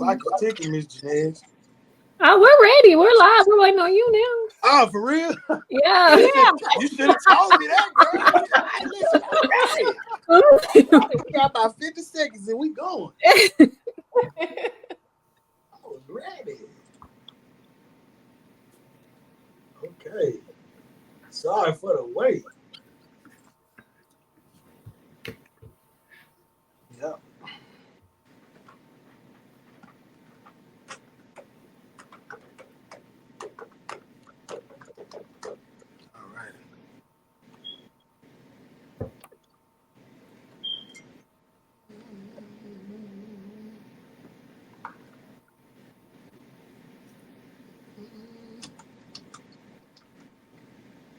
Clock is ticking, Miss Janez. Oh, we're ready. We're live. We're waiting on you now. Oh, for real? Yeah. You should have told me that, girl. Hey, listen, I'm ready. We got about 50 seconds and we going. I was ready. Okay. Sorry for the wait. Yep. All right.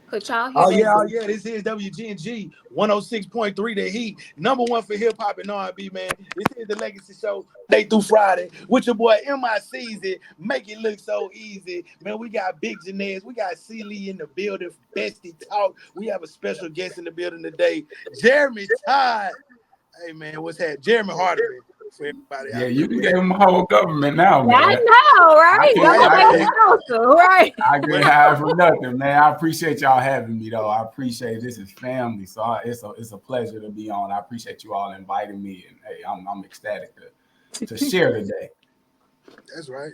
Put y'all here. Oh yeah. This is WGNG 106.3 The Heat, #1 for hip hop and R&B, man. This is the Legacy Show, Day through Friday, with your boy MICZ. Make it look so easy, man. We got Big Janez, we got C. Lee in the building, Bestie Talk. We have a special guest in the building today, Jeremy Todd. Hey man, what's that? Jeremy Hardiman. For everybody yeah, you can give them a whole government now, man. I know, right? I can't hide from nothing, man. I appreciate y'all having me, though. I appreciate this is family, so it's a pleasure to be on. I appreciate you all inviting me, and hey, I'm ecstatic to share today. That's right.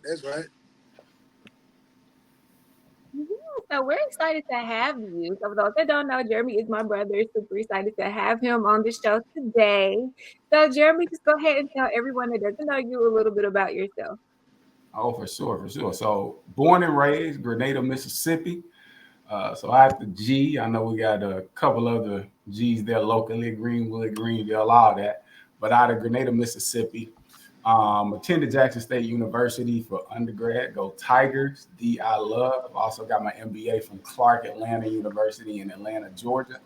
So we're excited to have you. So for those that don't know, Jeremy is my brother. Super excited to have him on the show today. So Jeremy, just go ahead and tell everyone that doesn't know you a little bit about yourself. Oh, for sure. So born and raised Grenada, Mississippi. So I have the G. I know we got a couple other G's there locally, Greenwood, Greenville, all that. But out of Grenada, Mississippi, attended Jackson State University for undergrad. Go Tigers, I love. Also got my MBA from Clark Atlanta University in Atlanta, Georgia.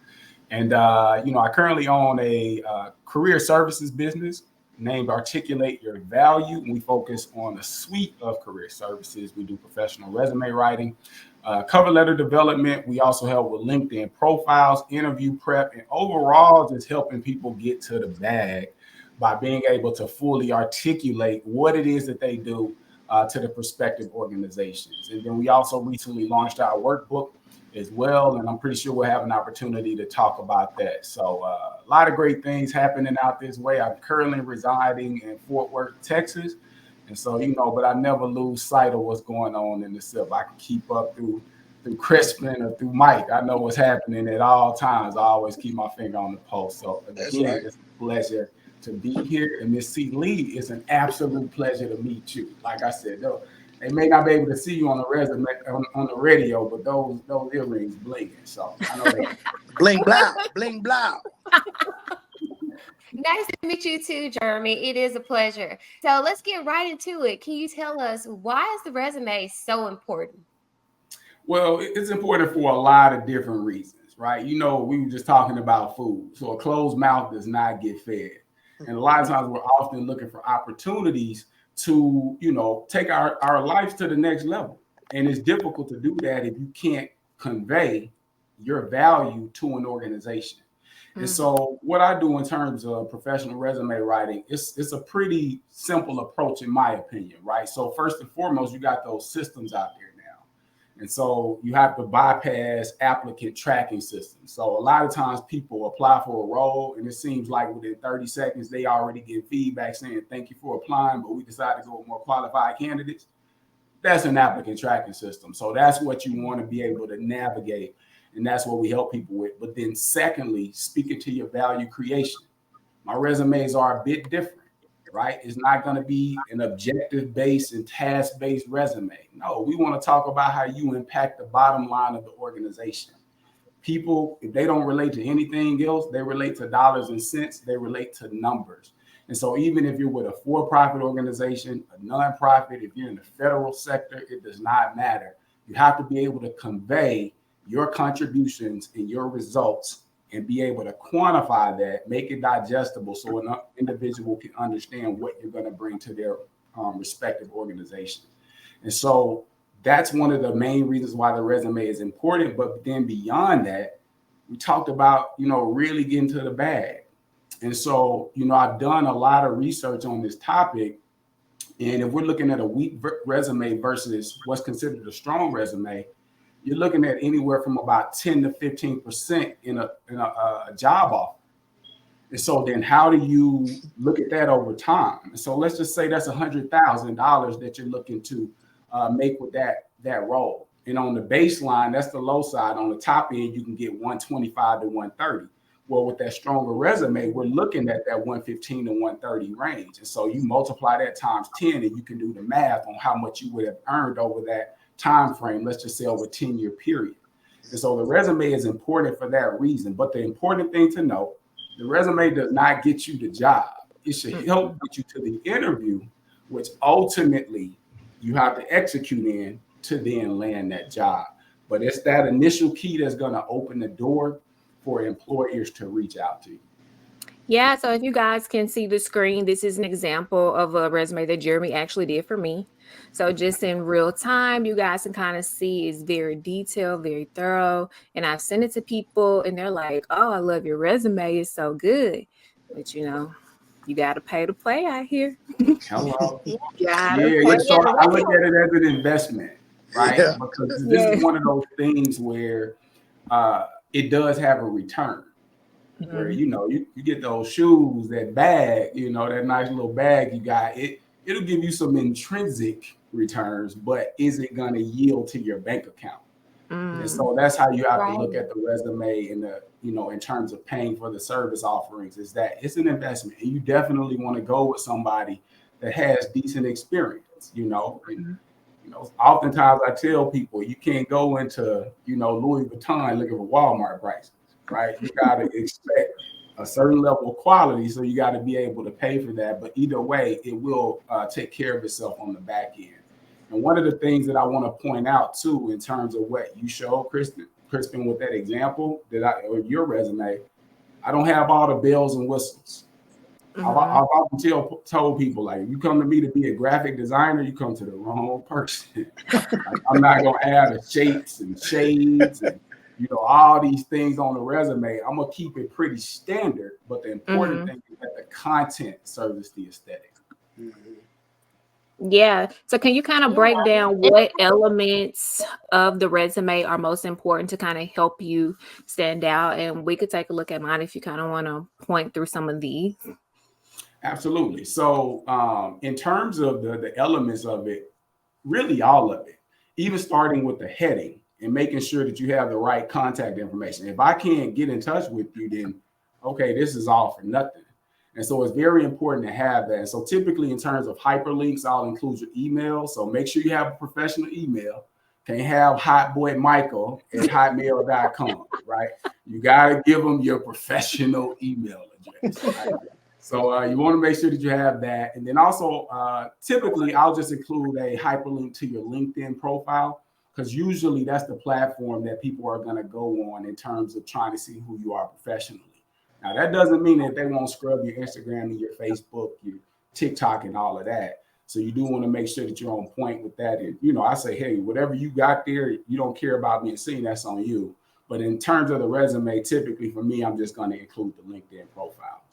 And, I currently own a career services business named Articulate Your Value. We focus on a suite of career services. We do professional resume writing, cover letter development. We also help with LinkedIn profiles, interview prep, and overall just helping people get to the bag by being able to fully articulate what it is that they do to the prospective organizations. And then we also recently launched our workbook as well, and I'm pretty sure we'll have an opportunity to talk about that. So a lot of great things happening out this way. I'm currently residing in Fort Worth, Texas. And so, but I never lose sight of what's going on in the city. I can keep up through Crispin or through Mike. I know what's happening at all times. I always keep my finger on the pulse. So again, It's a pleasure to be here. And Miss C. Lee, it's an absolute pleasure to meet you. Like I said, though, they may not be able to see you on the resume on the radio, but those earrings blinking. So I know they bling blah, bling blah. Nice to meet you too, Jeremy. It is a pleasure. So let's get right into it. Can you tell us why is the resume so important? Well, it's important for a lot of different reasons, right? We were just talking about food. So a closed mouth does not get fed. And a lot of times we're often looking for opportunities to, take our lives to the next level. And it's difficult to do that if you can't convey your value to an organization. And so what I do in terms of professional resume writing, it's a pretty simple approach, in my opinion, right? So first and foremost, you got those systems out there now. And so you have to bypass applicant tracking systems. So a lot of times people apply for a role and it seems like within 30 seconds, they already get feedback saying, thank you for applying, but we decided to go with more qualified candidates. That's an applicant tracking system. So that's what you want to be able to navigate. And that's what we help people with. But then secondly, speaking to your value creation, my resumes are a bit different, right? It's not going to be an objective-based and task-based resume. No, we want to talk about how you impact the bottom line of the organization. People, if they don't relate to anything else, they relate to dollars and cents, they relate to numbers. And so even if you're with a for-profit organization, a nonprofit, if you're in the federal sector, it does not matter. You have to be able to convey your contributions and your results and be able to quantify that, make it digestible so an individual can understand what you're going to bring to their respective organization. And so that's one of the main reasons why the resume is important. But then beyond that, we talked about, really getting to the bag. And so, I've done a lot of research on this topic And if we're looking at a weak resume versus what's considered a strong resume, you're looking at anywhere from about 10 to 15% in a job offer. And so then how do you look at that over time? And so let's just say that's $100,000 that you're looking to make with that role. And on the baseline, that's the low side. On the top end, you can get 125 to 130. Well, with that stronger resume, we're looking at that 115 to 130 range. And so you multiply that times 10 and you can do the math on how much you would have earned over that time frame, let's just say over a 10-year period. And so the resume is important for that reason. But the important thing to note, the resume does not get you the job. It should help get you to the interview, which ultimately you have to execute in to then land that job. But it's that initial key that's going to open the door for employers to reach out to you. Yeah, so if you guys can see the screen, this is an example of a resume that Jeremy actually did for me. So just in real time, you guys can kind of see it's very detailed, very thorough. And I've sent it to people and they're like, oh, I love your resume. It's so good. But, you know, you got to pay to play out here. Hello. Yeah, So I look at it as an investment, right? Yeah. Because this is one of those things where it does have a return. Where you get those shoes, that bag, that nice little bag you got, it'll give you some intrinsic returns, but is it going to yield to your bank account? And so that's how you have to look at the resume in the in terms of paying for the service offerings, is that it's an investment, and you definitely want to go with somebody that has decent experience. Oftentimes I tell people you can't go into Louis Vuitton looking for Walmart prices. Right, you got to expect a certain level of quality, so you got to be able to pay for that. But either way, it will take care of itself on the back end. And one of the things that I want to point out too, in terms of what you showed, Crispin, with that example or your resume, I don't have all the bells and whistles. I've often told people, like, you come to me to be a graphic designer, you come to the wrong person. I'm not gonna add the shapes and shades and all these things on the resume. I'm gonna keep it pretty standard, but the important thing is that the content serves the aesthetic. Yeah. So can you kind of break down what elements of the resume are most important to kind of help you stand out? And we could take a look at mine if you kind of want to point through some of these. Absolutely. So in terms of the elements of it, really all of it, even starting with the heading, and making sure that you have the right contact information. If I can't get in touch with you, then okay, this is all for nothing. And so it's very important to have that. And so typically in terms of hyperlinks, I'll include your email. So make sure you have a professional email. Can't have hotboymichael@hotmail.com, right? You got to give them your professional email address. Right? So you want to make sure that you have that. And then also typically I'll just include a hyperlink to your LinkedIn profile, because usually that's the platform that people are going to go on in terms of trying to see who you are professionally. Now, that doesn't mean that they won't scrub your Instagram and your Facebook, your TikTok and all of that. So you do want to make sure that you're on point with that. And, I say, hey, whatever you got there, you don't care about being seen, that's on you. But in terms of the resume, typically for me, I'm just going to include the LinkedIn profile.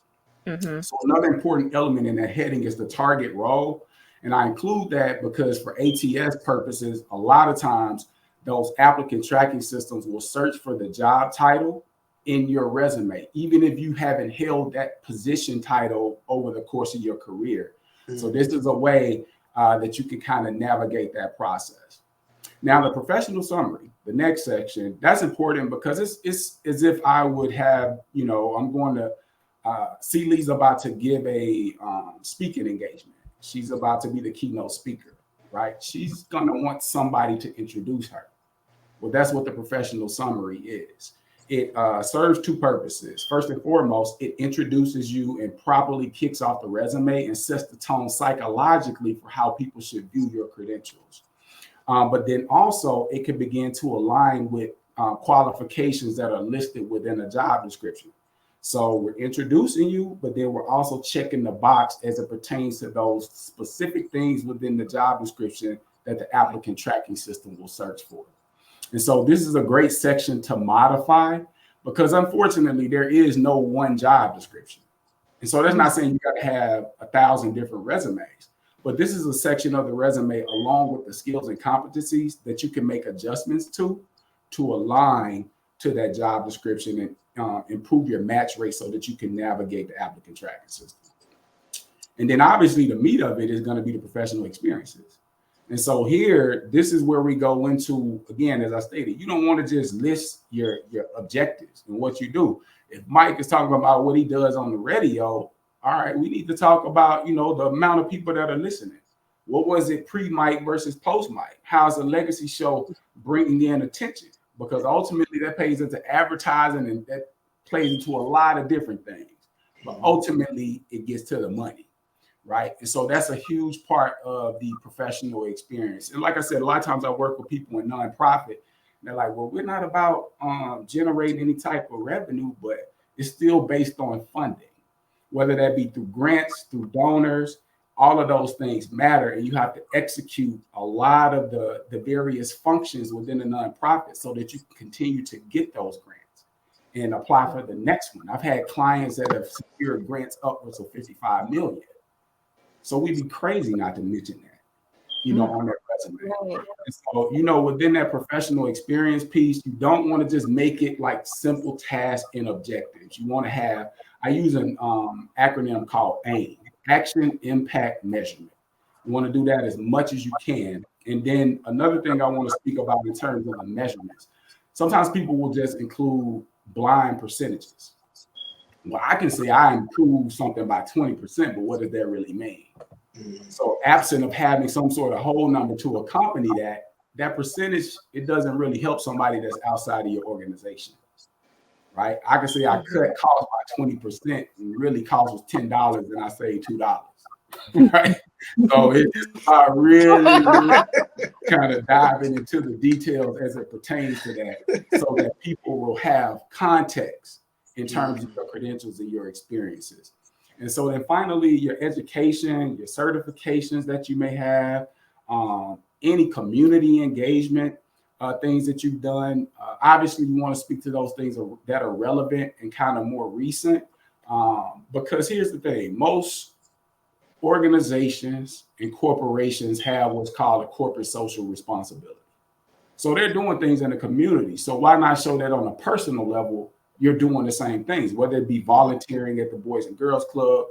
So another important element in that heading is the target role. And I include that because for ATS purposes, a lot of times those applicant tracking systems will search for the job title in your resume, even if you haven't held that position title over the course of your career. So this is a way that you can kind of navigate that process. Now, the professional summary, the next section, that's important because it's as if I would have, I'm going to, Celi's about to give a speaking engagement. She's about to be the keynote speaker, right? She's going to want somebody to introduce her. Well, that's what the professional summary is. It serves two purposes. First and foremost, it introduces you and properly kicks off the resume and sets the tone psychologically for how people should view your credentials. But then also it can begin to align with qualifications that are listed within a job description. So we're introducing you, but then we're also checking the box as it pertains to those specific things within the job description that the applicant tracking system will search for. And so this is a great section to modify because unfortunately there is no one job description. And so that's not saying you got to have 1,000 different resumes, But this is a section of the resume along with the skills and competencies that you can make adjustments to align to that job description and improve your match rate so that you can navigate the applicant tracking system. And then obviously the meat of it is going to be the professional experiences. And so here, this is where we go into, again, as I stated, you don't want to just list your objectives and what you do. If Mike is talking about what he does on the radio, all right, we need to talk about, the amount of people that are listening. What was it pre-Mike versus post-Mike? How's a legacy show bringing in attention? Because ultimately that pays into advertising and that plays into a lot of different things. But ultimately it gets to the money, right? And so that's a huge part of the professional experience. And like I said, a lot of times I work with people in nonprofit. They're like, well, we're not about generating any type of revenue, but it's still based on funding, whether that be through grants, through donors, all of those things matter. And you have to execute a lot of the various functions within the nonprofit so that you can continue to get those grants and apply for the next one. I've had clients that have secured grants upwards of 55 million. So we'd be crazy not to mention that, on their resume. Right. And so, within that professional experience piece, you don't want to just make it like simple tasks and objectives. You want to have, I use an acronym called AIM, Action, Impact, Measurement. You want to do that as much as you can. And then another thing I want to speak about in terms of the measurements. Sometimes people will just include blind percentages. Well, I can say I improved something by 20%, but what does that really mean? So absent of having some sort of whole number to accompany that percentage, it doesn't really help somebody that's outside of your organization, right? I can say I cut costs by 20% and really cost was $10 and I saved $2, right? So it's really kind of diving into the details as it pertains to that so that people will have context in terms of your credentials and your experiences. And so then finally, your education, your certifications that you may have, any community engagement things that you've done. Obviously, you want to speak to those things that are relevant and kind of more recent. Because here's the thing, most organizations and corporations have what's called a corporate social responsibility. So they're doing things in the community. So why not show that on a personal level? You're doing the same things, whether it be volunteering at the Boys and Girls Club,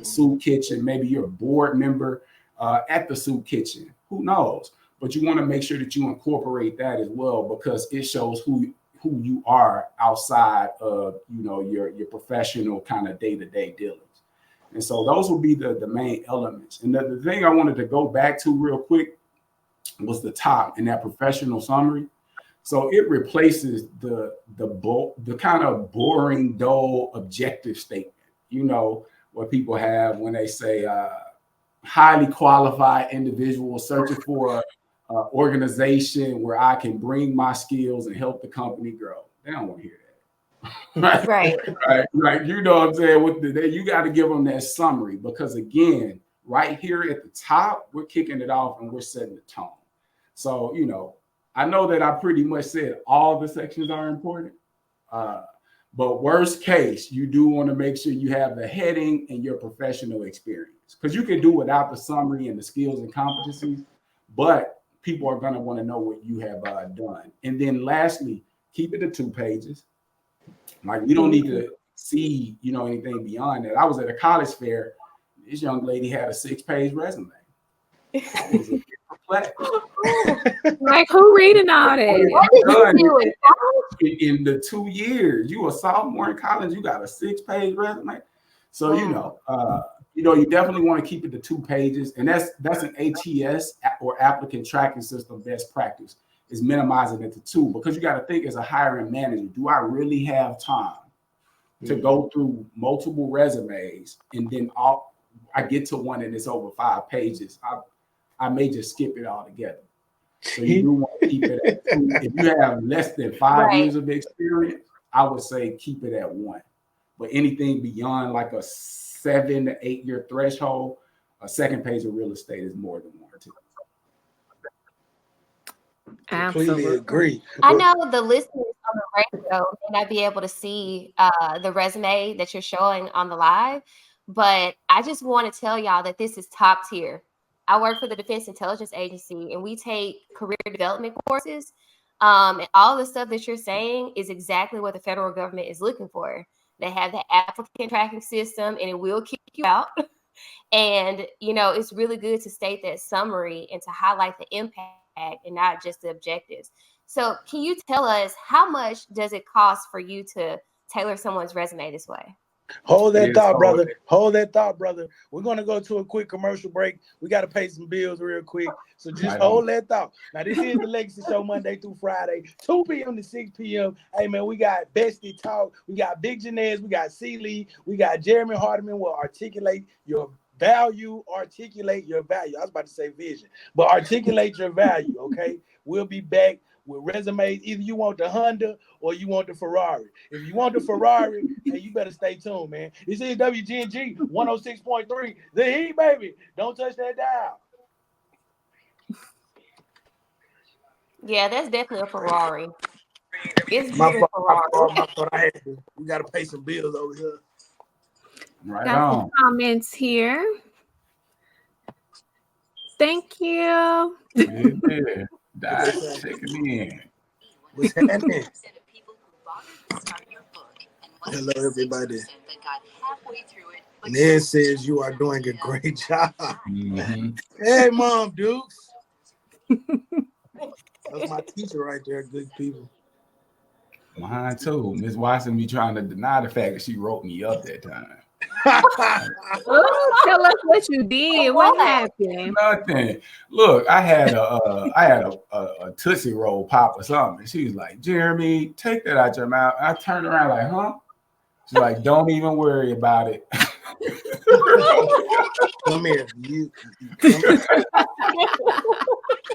soup kitchen, maybe you're a board member at the soup kitchen, who knows? But you want to make sure that you incorporate that as well, because it shows who you are outside of, your professional kind of day-to-day dealings. And so those will be the main elements. And the thing I wanted to go back to real quick was the top in that professional summary. So it replaces the kind of boring, dull, objective statement, what people have when they say highly qualified individual searching for an organization where I can bring my skills and help the company grow. They don't want to hear that. Right. You know what I'm saying? You got to give them that summary, because again, right here at the top, we're kicking it off and we're setting the tone. So, I know that I pretty much said all the sections are important, but worst case, you do want to make sure you have the heading and your professional experience, because you can do without the summary and the skills and competencies, but people are going to want to know what you have done. And then lastly, keep it to 2 pages. Like, we don't need to see, anything beyond that. I was at a college fair. This young lady had a 6-page resume. I was a bit perplexed. Like, who reading all that? In the 2 years, you a sophomore in college, you got a 6-page resume. So, you definitely want to keep it to 2 pages. And that's an ATS or applicant tracking system best practice, is minimizing it to 2, because you got to think, as a hiring manager, do I really have time to go through multiple resumes and then I get to one and it's over 5 pages? I may just skip it altogether. So you do want to keep it at 2. If you have less than 5 years of experience, I would say keep it at 1. But anything beyond like a 7 to 8 year threshold, a 2nd page of real estate is more than 1 or 2. Completely agree. I know the listeners on the radio may not be able to see the resume that you're showing on the live, but I just want to tell y'all that this is top tier. I work for the Defense Intelligence Agency, and we take career development courses. And all the stuff that you're saying is exactly what the federal government is looking for. They have the applicant tracking system, and it will kick you out. And, it's really good to state that summary and to highlight the impact and not just the objectives. So can you tell us how much does it cost for you to tailor someone's resume this way? Hold that thought, brother. Hold that thought, brother. We're going to go to a quick commercial break. We got to pay some bills real quick. So just hold that thought. Now, this is the Legacy Show Monday through Friday, 2 p.m. to 6 p.m. Hey, man, we got Bestie Talk. We got Big Janez. We got C-Lee. We got Jeremy Hardiman will articulate your value, articulate your value. I was about to say vision, but articulate your value, okay? We'll be back with resumes. Either you want the Honda or you want the Ferrari. If you want the Ferrari, hey, you better stay tuned, man. This is WGNG 106.3. The Heat, baby. Don't touch that dial. Yeah, that's definitely a Ferrari. It's My very Ferrari. fault. I had to. We got to pay some bills over here. Right got on. some comments here. Thank you. Yeah. Take me in. What's happening? Hello, everybody. Ned says you are doing a great job. Mm-hmm. Hey, Mom Dukes. That's my teacher right there, good people. Mine too. Miss Watson be trying to deny the fact that she wrote me up that time. Oh, tell us what you did. What happened? Nothing. Look, I had a Tootsie Roll pop or something. And she was like, Jeremy, take that out your mouth. I turned around like, huh? She's like, don't even worry about it. Come here.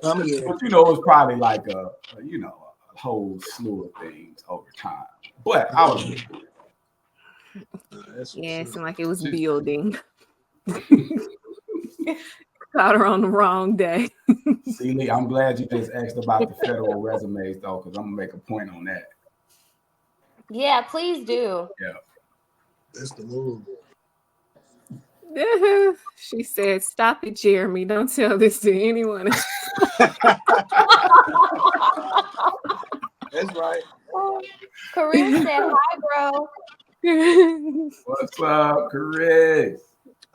Come here. But it was probably like a whole slew of things over time. But I was Yeah, it seemed like it was building. Caught her on the wrong day. See, Lee, I'm glad you just asked about the federal resumes, though, because I'm going to make a point on that. Yeah, please do. Yeah. That's the move. She said, stop it, Jeremy. Don't tell this to anyone. That's right. Corinne said, hi, bro. What's up, Chris?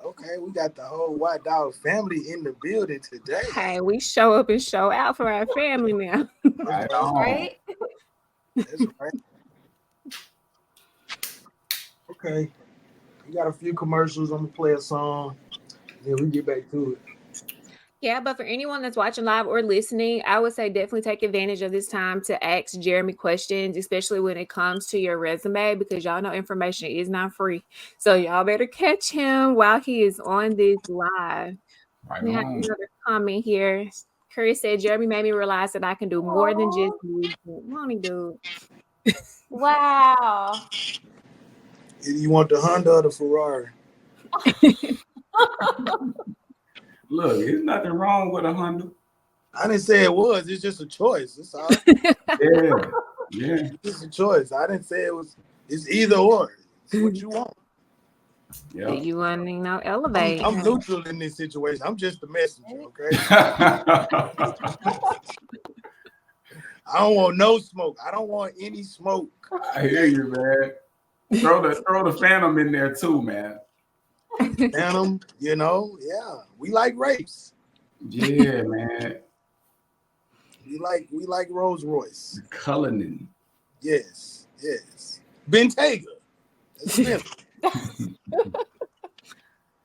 Okay, we got the whole White Dog family in the building today. Hey, we show up and show out for our family now. Right on. Right? That's right. Okay. We got a few commercials. I'm going to play a song. Then we get back to it. Yeah, but for anyone that's watching live or listening, I would say definitely take advantage of this time to ask Jeremy questions, especially when it comes to your resume, because y'all know information is not free. So y'all better catch him while he is on this live. Right we have another comment here. Curry said, Jeremy made me realize that I can do more than just music. Money, dude. Wow. You want the Honda or the Ferrari? Look, there's nothing wrong with a Honda. I didn't say it was. It's just a choice. It's all. Yeah. It's a choice. I didn't say it was. It's either or. It's what you want. Yeah. You want to elevate. I'm neutral in this situation. I'm just the messenger, okay? I don't want no smoke. I don't want any smoke. I hear you, man. Throw the Phantom in there too, man. Phantom, yeah. We like rapes. Yeah, man. We like Rolls Royce. Cullinan. Yes. Bentayga.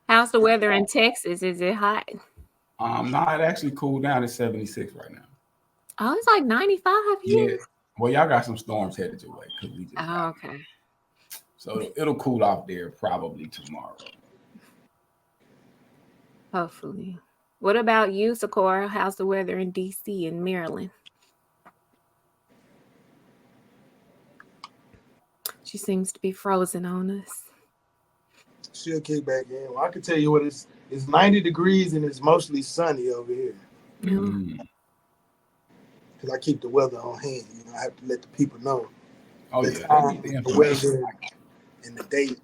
How's the weather in Texas? Is it hot? No, it actually cooled down. It's 76 right now. Oh, it's like 95 here. Yeah. Well, y'all got some storms headed your way. Okay. So it'll cool off there probably tomorrow. Hopefully. What about you, Sakura? How's the weather in DC and Maryland? She seems to be frozen on us. She'll kick back in. Well, I can tell you what it's 90 degrees and it's mostly sunny over here. Mm. Because I keep the weather on hand. I have to let the people know. Oh, the yeah. time, the weather, and the date.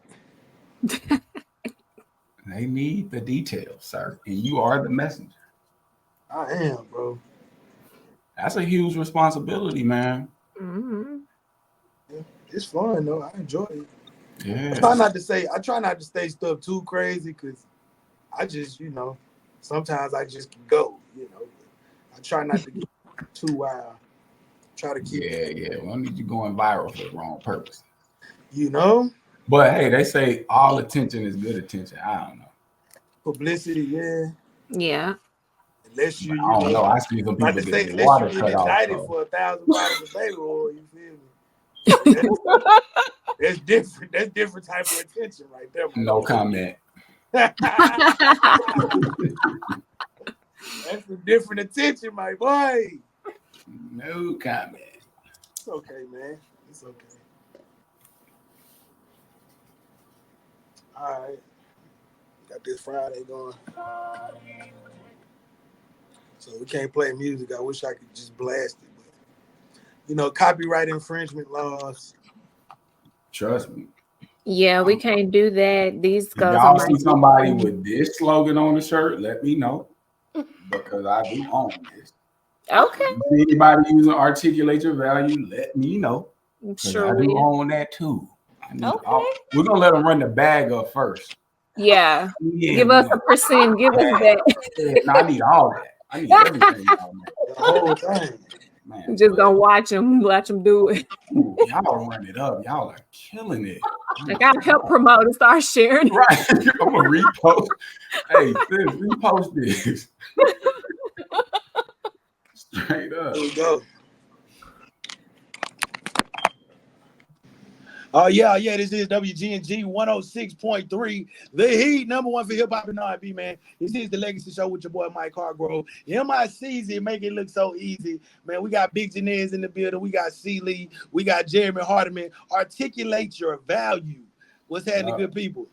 They need the details, sir. And you are the messenger. I am, bro. That's a huge responsibility, man. Mm-hmm. It's fun though. I enjoy it. Yeah. I try not to say stuff too crazy because I just, sometimes I just can go, I try not to get too wild. Try to keep it, Yeah. Why need you going viral for the wrong purpose? you know, But hey, they say all attention is good attention. I don't know. publicity, yeah. Yeah. Unless But I don't know. I see some like people to get say, their unless you water get cut off. indicted So. for 1,000 bottles of baby oil, you feel me? That's different. That's different type of attention right there. No comment. That's a different attention, my boy. No comment. It's okay, man. It's okay. All right. Got this Friday going. So we can't play music. I wish I could just blast it. But, copyright infringement laws. Trust me. Yeah, we can't do that. These If goes on y'all my see somebody with this slogan on the shirt, let me know. Because I do own this. Okay. If you see anybody using articulate your value, let me know. Because Sure I do will. own that too. Okay. We're gonna let them run the bag up first. Yeah. Yeah, Give us a percent. Give us that. no, I need all that. I need everything on that. The whole thing. Man, Just gonna watch them do it. ooh, y'all run it up. Y'all are killing it. Like I'll help promote and start sharing. Right. I'm gonna repost. Hey, sis, repost this. Straight up. Here we go. Oh, yeah. This is WGNG 106.3. The Heat, number one for hip hop and R&B, man. This is the Legacy Show with your boy Mike Hargrove. MICZ make it look so easy. Man, we got Big Janez in the building. We got C. Lee. We got Jeremy Hardiman. Articulate your value. What's happening, good people?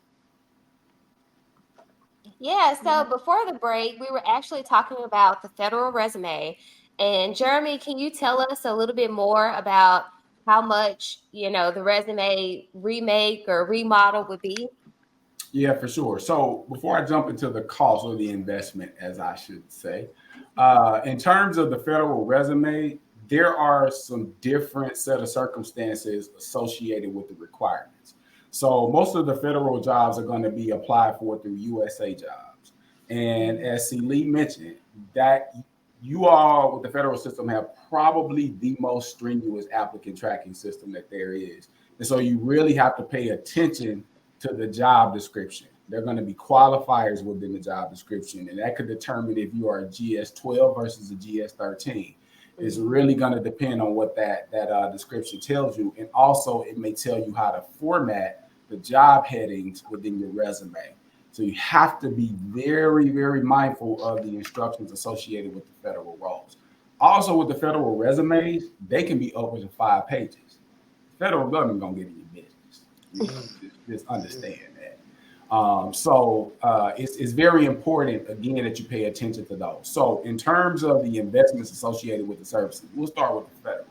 Yeah, so before the break, we were actually talking about the federal resume. And Jeremy, can you tell us a little bit more about how much, the resume remake or remodel would be? Yeah, for sure. So before I jump into the cost or the investment, as I should say, in terms of the federal resume, there are some different set of circumstances associated with the requirements. So most of the federal jobs are going to be applied for through USA jobs. And as C. Lee mentioned, that you all with the federal system have probably the most strenuous applicant tracking system that there is. And so you really have to pay attention to the job description. They're going to be qualifiers within the job description, and that could determine if you are a GS-12 versus a GS-13. It's really going to depend on what that description tells you, and also it may tell you how to format the job headings within your resume. So you have to be very, very mindful of the instructions associated with the federal roles. Also, with the federal resumes, they can be upwards of 5 pages. The federal government gonna get in your business. Just understand that. It's very important, again, that you pay attention to those. So in terms of the investments associated with the services, we'll start with the federal.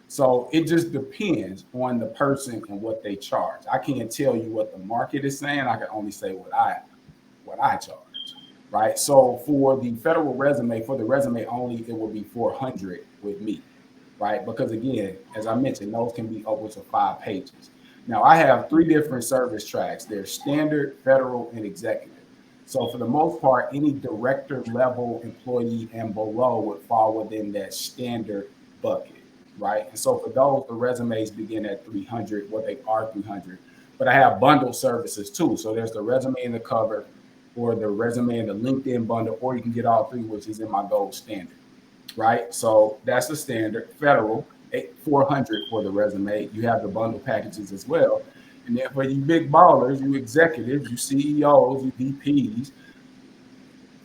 So it just depends on the person and what they charge. I can't tell you what the market is saying. I can only say what I charge, right? So for the federal resume, for the resume only, it will be $400 with me, right? Because again, as I mentioned, those can be upwards of 5 pages. Now I have 3 different service tracks. They're standard, federal, and executive. So for the most part, any director level employee and below would fall within that standard bucket, right? And so for those, the resumes begin at 300, what they are 300. But I have bundle services too. So there's the resume and the cover, or the resume and the LinkedIn bundle, or you can get all 3, which is in my gold standard, right? So that's the standard. Federal, $400 for the resume. You have the bundle packages as well. And then for you big ballers, you executives, you CEOs, you VPs,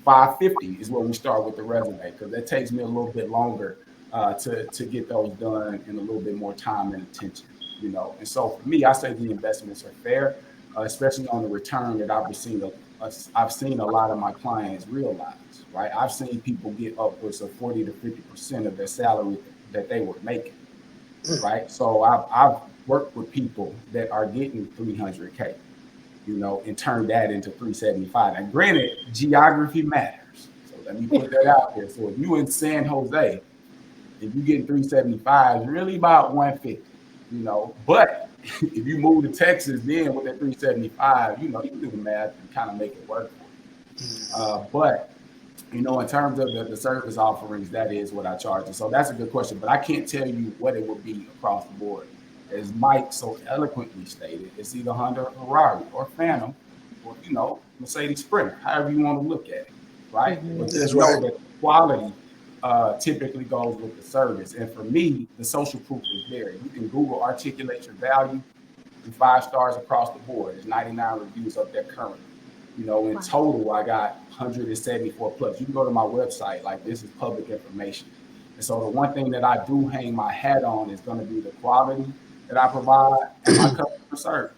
$550 is where we start with the resume, because that takes me a little bit longer to get those done in a little bit more time and attention, And so for me, I say the investments are fair, especially on the return that I've seen a lot of my clients realize, right? I've seen people get upwards of 40 to 50% of their salary that they were making, right? So I've worked with people that are getting $300K, and turn that into $375. And granted, geography matters. So Let me put that out there. So if you in San Jose, if you get 375, it's really about 150, you know. But if you move to Texas, then with that 375, you know, you can do the math and kind of make it work for you. But you know, in terms of the service offerings, that is what I charge. And so that's a good question, but I can't tell you what it would be across the board. As Mike so eloquently stated, it's either Honda, Ferrari, or Phantom, or, you know, Mercedes Sprinter, however you want to look at it, right? But just know that quality typically goes with the service. And for me, the social proof is there. You can Google articulate your value, and 5 stars across the board. There's 99 reviews up there currently. You know, in total, I got 174 plus. You can go to my website, like this is public information. And so the one thing that I do hang my hat on is going to be the quality that I provide and my customer service,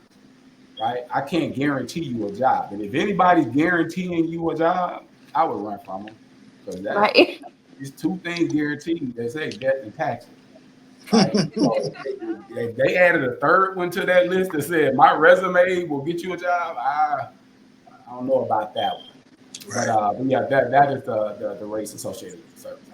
right? I can't guarantee you a job. And if anybody's guaranteeing you a job, I would run from them. Because these 2 things guaranteed. They say death and taxes. Right? So if they added a 3rd one to that list that said my resume will get you a job, I don't know about that one. But yeah, that is the race associated with the service.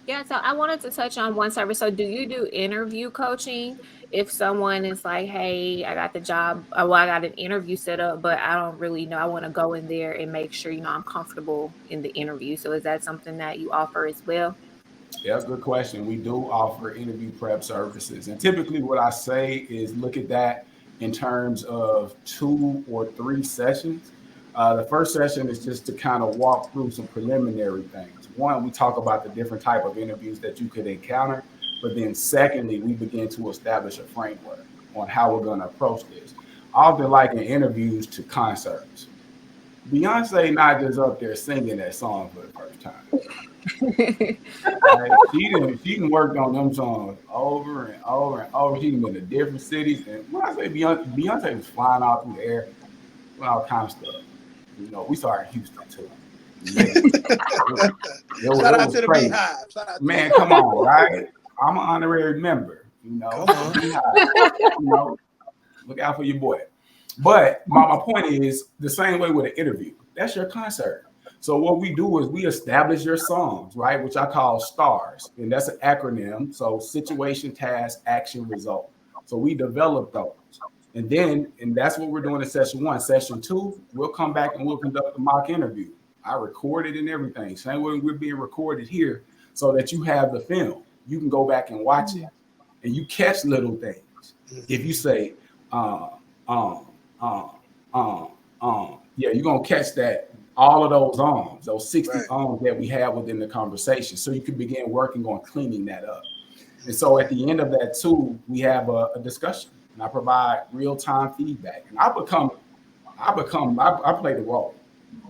Yeah, so I wanted to touch on one service. So do you do interview coaching? If someone is like, hey, I got the job, well, I got an interview set up, but I don't really know, I want to go in there and make sure, you know, I'm comfortable in the interview. So is that something that you offer as well? Yeah, good question. We do offer interview prep services. And typically what I say is look at that in terms of 2 or 3 sessions. The first session is just to kind of walk through some preliminary things. One, we talk about the different type of interviews that you could encounter. But then secondly, we begin to establish a framework on how we're going to approach this. I often liken interviews to concerts. Beyonce not just up there singing that song for the first time. Right? She done worked on them songs over and over and over. She done been to different cities. And when I say Beyonce was flying out through the air, all kind of stuff. You know, we saw her in Houston too. Shout out to the Beehive. Man, come on, right? I'm an honorary member. You know, you know, look out for your boy. But my point is the same way with an interview. That's your concert. So what we do is we establish your songs, right? Which I call STARS. And that's an acronym. So situation, task, action, result. So we develop those. And that's what we're doing in session 1. Session 2, we'll come back and we'll conduct a mock interview. I record it and everything. Same way we're being recorded here so that you have the film. You can go back and watch it and you catch little things. If you say, yeah, you're going to catch that, all of those 60 that we have within the conversation. So you can begin working on cleaning that up. And so at the end of that too, we have a discussion and I provide real-time feedback. And I play the role.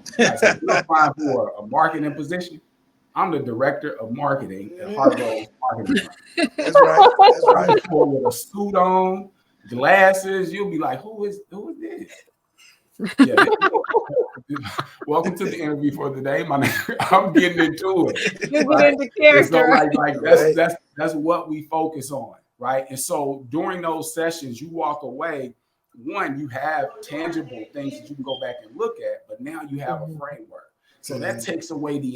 So if you're applying for a marketing position, I'm the director of marketing at Hardiman Marketing. That's right. With a suit on, glasses, you'll be like, who is this? Yeah. Welcome to the interview for the day. I'm getting into it. You're getting into character. So that's what we focus on, right? And so during those sessions, you walk away. One, you have tangible things that you can go back and look at, but now you have a framework. So that takes away the